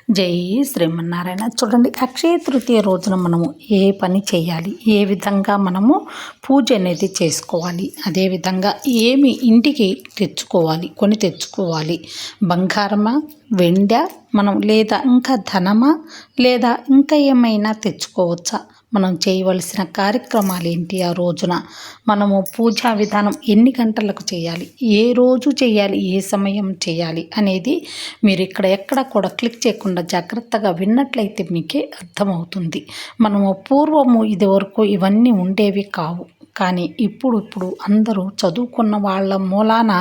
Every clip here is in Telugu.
జై శ్రీమన్నారాయణ. చూడండి, అక్షయ తృతీయ రోజున మనము ఏ పని చేయాలి, ఏ విధంగా మనము పూజ అనేది చేసుకోవాలి, అదేవిధంగా ఏమి ఇంటికి కొని తెచ్చుకోవాలి, బంగారమా, వెండ మనం లేదా ఇంకా ధనమా, లేదా ఇంకా ఏమైనా తెచ్చుకోవచ్చా, మనం చేయవలసిన కార్యక్రమాలు ఏంటి, ఆ రోజున మనము పూజా విధానం ఎన్ని గంటలకు చేయాలి, ఏ రోజు చేయాలి, ఏ సమయం చేయాలి అనేది మీరు ఎక్కడ కూడా క్లిక్ చేయకుండా జాగ్రత్తగా విన్నట్లయితే మీకే అర్థమవుతుంది. మనము పూర్వము ఇదివరకు ఇవన్నీ ఉండేవి కావు, కానీ ఇప్పుడు అందరూ చదువుకున్న వాళ్ళ మూలాన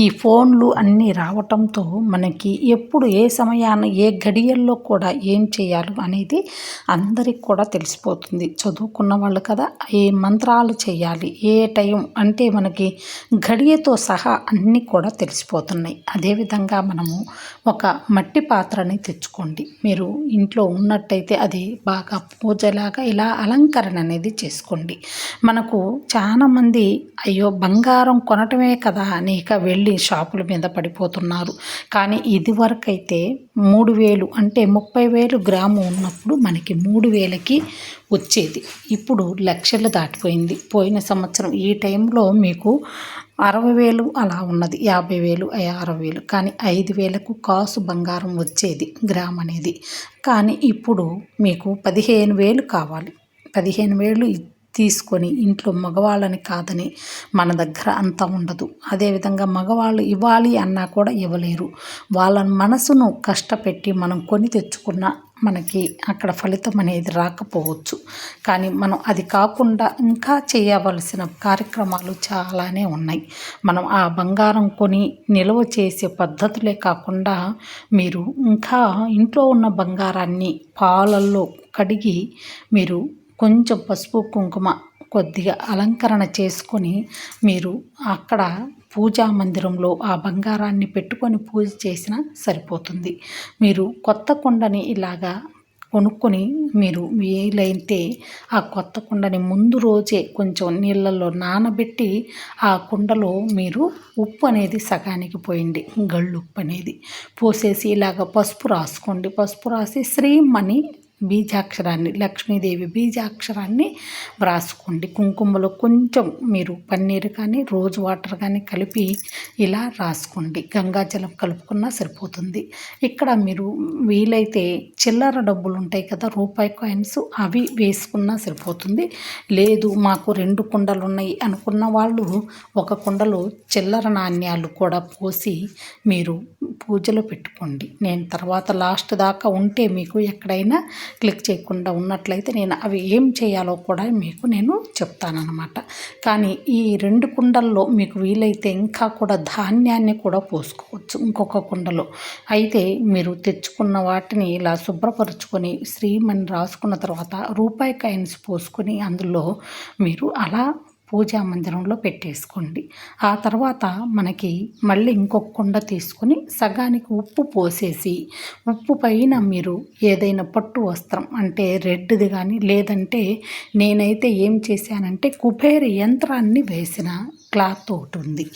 ఈ ఫోన్లు అన్నీ రావటంతో మనకి ఎప్పుడు ఏ సమయాన ఏ గడియల్లో కూడా ఏం చేయాలి అనేది అందరికి కూడా తెలిసిపోతుంది. చదువుకున్న వాళ్ళు కదా, ఏ మంత్రాలు చేయాలి, ఏ టైం అంటే మనకి గడియతో సహా అన్నీ కూడా తెలిసిపోతున్నాయి. అదేవిధంగా మనము ఒక మట్టి పాత్రని తెచ్చుకోండి. మీరు ఇంట్లో ఉన్నట్టయితే అది బాగా పూజలాగా ఇలా అలంకరణ అనేది చేసుకోండి. మనకు చాలామంది అయ్యో బంగారం కొనటమే కదా అని ఇక వెళ్ళి షాపుల మీద పడిపోతున్నారు. కానీ ఇదివరకైతే 3,000 అంటే 30,000 గ్రాము ఉన్నప్పుడు మనకి 3,000కి వచ్చేది. ఇప్పుడు లక్షలు దాటిపోయింది. పోయిన సంవత్సరం ఈ టైంలో మీకు 60,000 అలా ఉన్నది, 50,000, 60,000, కానీ 5,000కు కాసు బంగారం వచ్చేది గ్రామ్ అనేది. కానీ ఇప్పుడు మీకు 15,000 కావాలి. 15,000 తీసుకొని ఇంట్లో మగవాళ్ళని కాదని మన దగ్గర అంత ఉండదు. అదేవిధంగా మగవాళ్ళు ఇవ్వాలి అన్నా కూడా ఇవ్వలేరు. వాళ్ళ మనసును కష్టపెట్టి మనం కొని తెచ్చుకున్న మనకి అక్కడ ఫలితం అనేది రాకపోవచ్చు. కానీ మనం అది కాకుండా ఇంకా చేయవలసిన కార్యక్రమాలు చాలానే ఉన్నాయి. మనం ఆ బంగారం కొని నిల్వ చేసే పద్ధతులే కాకుండా మీరు ఇంకా ఇంట్లో ఉన్న బంగారాన్ని పాలల్లో కడిగి మీరు కొంచెం పసుపు కుంకుమ కొద్దిగా అలంకరణ చేసుకొని మీరు అక్కడ పూజా మందిరంలో ఆ బంగారాన్ని పెట్టుకొని పూజ చేసినా సరిపోతుంది. మీరు కొత్త కుండని ఇలాగా కొనుక్కొని మీరు వీలైతే ఆ కొత్త కుండని ముందు రోజే కొంచెం నీళ్ళల్లో నానబెట్టి ఆ కుండలో మీరు ఉప్పు అనేది సగానికి పోయండి, గళ్ళుప్పు అనేది పోసేసి ఇలాగ పసుపు రాసుకోండి. పసుపు రాసి శ్రీం అని బీజాక్షరాన్ని, లక్ష్మీదేవి బీజాక్షరాన్ని వ్రాసుకోండి. కుంకుమలో కొంచెం మీరు పన్నీరు కానీ రోజ్ వాటర్ కానీ కలిపి ఇలా రాసుకోండి. గంగాజలం కలుపుకున్నా సరిపోతుంది. ఇక్కడ మీరు వీలైతే చిల్లర డబ్బులు ఉంటాయి కదా, రూపాయి కాయిన్స్, అవి వేసుకున్నా సరిపోతుంది. లేదు మాకు 2 కుండలు ఉన్నాయి అనుకున్న వాళ్ళు ఒక కుండలో చిల్లర నాణ్యాలు కూడా పోసి మీరు పూజలో పెట్టుకోండి. నేను తర్వాత లాస్ట్ దాకా ఉంటే మీకు ఎక్కడైనా క్లిక్ చేయకుండా ఉన్నట్లయితే నేను అవి ఏం చేయాలో కూడా మీకు నేను చెప్తానన్నమాట. కానీ ఈ 2 కుండల్లో మీకు వీలైతే ఇంకా కూడా ధాన్యాన్ని కూడా పోసుకోవచ్చు ఇంకొక కుండలో. అయితే మీరు తెచ్చుకున్న వాటిని ఇలా శుభ్రపరుచుకొని శ్రీమని రాసుకున్న తర్వాత రూపాయి కాయిన్స్ పోసుకొని అందులో మీరు అలా పూజా మందిరంలో పెట్టేసుకోండి. ఆ తర్వాత మనకి మళ్ళీ ఇంకొక కుండ తీసుకొని సగానికి ఉప్పు పోసేసి ఉప్పు పైన మీరు ఏదైనా పట్టు వస్త్రం అంటే రెడ్ది కానీ, లేదంటే నేనైతే ఏం చేశానంటే కుబేర యంత్రాన్ని వేసిన క్లాత్ ఒకటి ఉంది.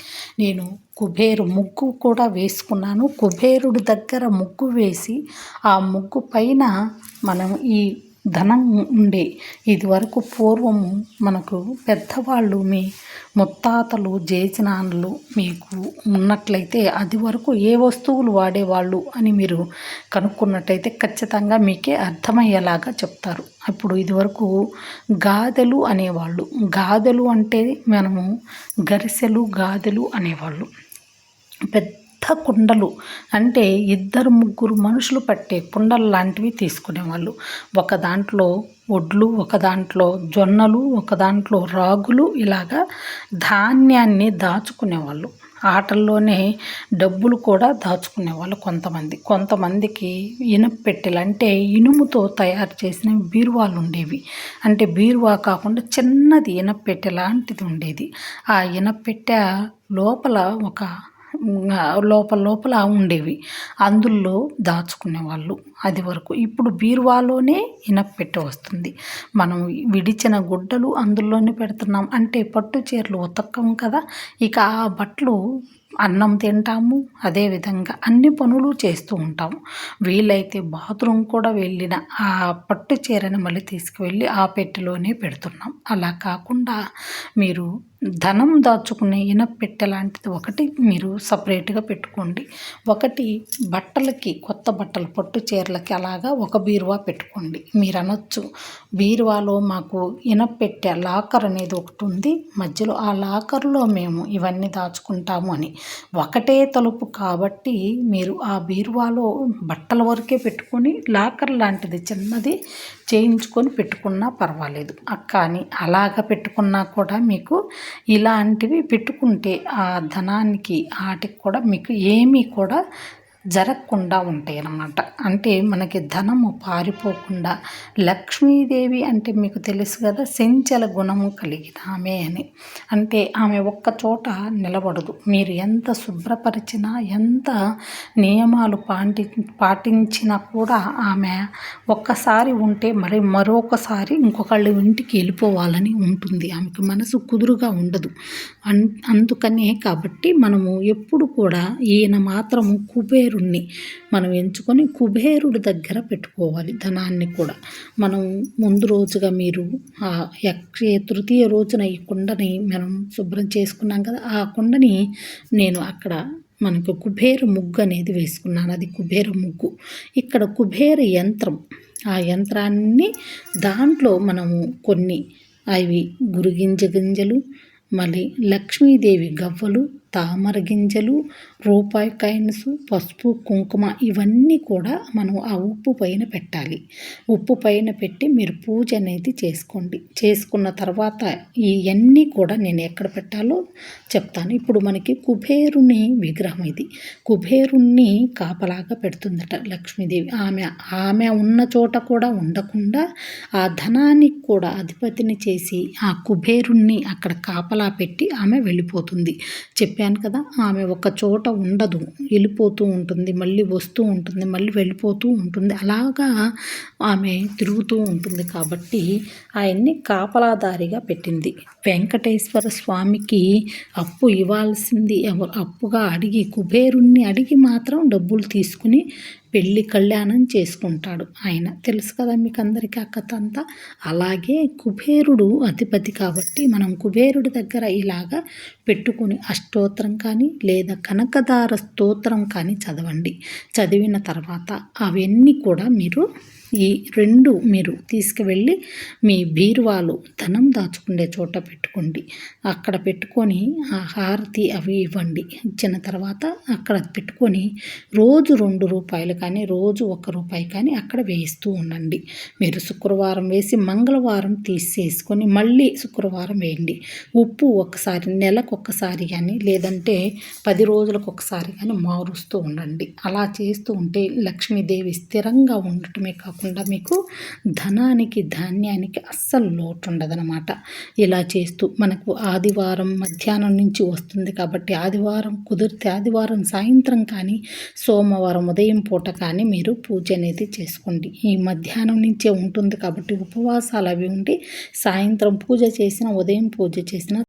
నేను కుబేరు ముగ్గు కూడా వేసుకున్నాను. కుబేరుడి దగ్గర ముగ్గు వేసి ఆ ముగ్గు పైన మనం ఈ ధనం ఉండే ఇదివరకు పూర్వము మనకు పెద్దవాళ్ళు మీ ముత్తాతలు జేజనాన్నలు మీకు ఉన్నట్లయితే అది వరకు ఏ వస్తువులు వాడేవాళ్ళు అని మీరు కనుక్కున్నట్టయితే ఖచ్చితంగా మీకే అర్థమయ్యేలాగా చెప్తారు. ఇప్పుడు ఇదివరకు గాదెలు అనేవాళ్ళు. గాదెలు అంటే మనము గరిసెలు గాదెలు అనేవాళ్ళు. పెద్ద కుండలు అంటే 2-3 మనుషులు పట్టే కుండలు లాంటివి తీసుకునేవాళ్ళు. ఒక దాంట్లో వడ్లు, ఒక దాంట్లో జొన్నలు, ఒక దాంట్లో రాగులు, ఇలాగా ధాన్యాన్ని దాచుకునేవాళ్ళు. ఆటల్లోనే డబ్బులు కూడా దాచుకునేవాళ్ళు కొంతమందికి ఇనుప పెట్టెలు అంటే ఇనుముతో తయారు చేసిన బీరువాలు ఉండేవి. అంటే బీరువా కాకుండా చిన్నది ఇనప పెట్టె లాంటిది ఉండేది. ఆ ఇనప పెట్టె లోపల ఒక లోపల ఉండేవి, అందులో దాచుకునేవాళ్ళు అది వరకు. ఇప్పుడు బీరువాలోనే ఇనప్పెట్టె వస్తుంది. మనం విడిచిన గుడ్డలు అందులోనే పెడుతున్నాం. అంటే పట్టు చీరలు ఉతక్కం కదా, ఇక ఆ బట్టలు అన్నం తింటాము, అదేవిధంగా అన్ని పనులు చేస్తూ ఉంటాము. వీలైతే బాత్రూమ్ కూడా వెళ్ళిన ఆ పట్టు చీరని మళ్ళీ తీసుకువెళ్ళి ఆ పెట్టెలోనే పెడుతున్నాం. అలా కాకుండా మీరు ధనం దాచుకునే ఇనప్పెట్టె లాంటిది ఒకటి మీరు సపరేట్‌గా పెట్టుకోండి. ఒకటి బట్టలకి, కొత్త బట్టలు పట్టు చీరలకి అలాగా ఒక బీరువా పెట్టుకోండి. మీరనొచ్చు, బీరువాలో మాకు ఇనప్పెట్టె లాకర్ అనేది ఒకటుంది. మధ్యలో ఆ లాకర్‌లో మేము ఇవన్నీ దాచుకుంటాము అని. ఒకటే తలుపు కాబట్టి మీరు ఆ బీరువాలో బట్టల వరకే పెట్టుకొని లాకర్ లాంటిది చిన్నది చేయించుకొని పెట్టుకున్నా పర్వాలేదు. కానీ అలాగ పెట్టుకున్నా కూడా మీకు ఇలాంటివి పెట్టుకుంటే ఆ ధనానికి ఆటికి కూడా మీకు ఏమీ కూడా జరగకుండా ఉంటాయన్నమాట. అంటే మనకి ధనము పారిపోకుండా, లక్ష్మీదేవి అంటే మీకు తెలుసు కదా, సెంచల గుణము కలిగిన ఆమె అని. అంటే ఆమె ఒక్క చోట నిలబడదు. మీరు ఎంత శుభ్రపరిచినా, ఎంత నియమాలు పాటించినా కూడా ఆమె ఒక్కసారి ఉంటే మరొకసారి ఇంకొకళ్ళ ఇంటికి వెళ్ళిపోవాలని ఉంటుంది. ఆమెకు మనసు కుదురుగా ఉండదు. అందుకనే కాబట్టి మనము ఎప్పుడు కూడా ఈయన మాత్రము కుబేరుణ్ణి మనం ఎంచుకొని కుబేరుడి దగ్గర పెట్టుకోవాలి ధనాన్ని కూడా. మనం ముందు రోజుగా మీరు తృతీయ రోజున ఈ కుండని మనం శుభ్రం చేసుకున్నాం కదా, ఆ కుండని నేను అక్కడ మనకు కుబేర ముగ్గు అనేది వేసుకున్నాను. అది కుబేర ముగ్గు. ఇక్కడ కుబేర యంత్రం, ఆ యంత్రాన్ని దాంట్లో మనము కొన్ని అవి గింజలు, మళ్ళీ లక్ష్మీదేవి గవ్వలు, తామర గింజలు, రూపాయి కాయిన్స్, పసుపు, కుంకుమ ఇవన్నీ కూడా మనం ఆ ఉప్పు పైన పెట్టాలి. ఉప్పు పైన పెట్టి మీరు పూజ అనేది చేసుకోండి. చేసుకున్న తర్వాత ఇవన్నీ కూడా నేను ఎక్కడ పెట్టాలో చెప్తాను. ఇప్పుడు మనకి కుబేరుని విగ్రహం ఇది. కుబేరుణ్ణి కాపలాగా పెడుతుందట లక్ష్మీదేవి. ఆమె ఉన్న చోట కూడా ఉండకుండా ఆ ధనానికి కూడా అధిపతిని చేసి ఆ కుబేరుణ్ణి అక్కడ కాపలా పెట్టి ఆమె వెళ్ళిపోతుంది. చెప్పాను కదా, ఆమె ఒక చోట ఉండదు, వెళ్ళిపోతూ ఉంటుంది, మళ్ళీ వస్తూ ఉంటుంది, మళ్ళీ వెళ్ళిపోతూ ఉంటుంది. అలాగా ఆమె తిరుగుతూ ఉంటుంది. కాబట్టి ఆయన్ని కాపలాదారిగా పెట్టింది. వెంకటేశ్వర స్వామికి అప్పు ఇవ్వాల్సింది అప్పుగా అడిగి కుబేరుణ్ణి అడిగి మాత్రం డబ్బులు తీసుకుని పెళ్ళి కళ్యాణం చేసుకుంటాడు ఆయన. తెలుసు కదా మీకు అందరికీ ఆ కథ అంతా. అలాగే కుబేరుడు అధిపతి కాబట్టి మనం కుబేరుడి దగ్గర ఇలాగా పెట్టుకుని అష్టోత్తరం కానీ లేదా కనకదార స్తోత్రం కానీ చదవండి. చదివిన తర్వాత అవన్నీ కూడా మీరు ఈ రెండు మీరు తీసుకువెళ్ళి మీ బీరువాలో ధనం దాచుకునే చోట పెట్టుకోండి. అక్కడ పెట్టుకొని ఆ హారతి అవి ఇవ్వండి. ఇచ్చిన తర్వాత అక్కడ పెట్టుకొని రోజు ₹2 కానీ రోజు ₹1 కానీ అక్కడ వేయిస్తూ ఉండండి. మీరు శుక్రవారం వేసి మంగళవారం తీసేసుకొని మళ్ళీ శుక్రవారం వేయండి. ఉప్పు ఒకసారి నెలకొకసారి కానీ లేదంటే 10 రోజులకు ఒకసారి కానీ మారుస్తూ ఉండండి. అలా చేస్తూ ఉంటే లక్ష్మీదేవి స్థిరంగా ఉండటమే కాకుండా మీకు ధనానికి, ధాన్యానికి అస్సలు లోటు ఉండదనమాట. ఇలా చేస్తూ మనకు ఆదివారం మధ్యాహ్నం నుంచి వస్తుంది కాబట్టి ఆదివారం కుదిరితే ఆదివారం సాయంత్రం కానీ సోమవారం ఉదయం పూట కానీ మీరు పూజ అనేది చేసుకోండి. ఈ మధ్యాహ్నం నుంచే ఉంటుంది కాబట్టి ఉపవాసాలు అవి ఉండి సాయంత్రం పూజ చేసిన, ఉదయం పూజ చేసిన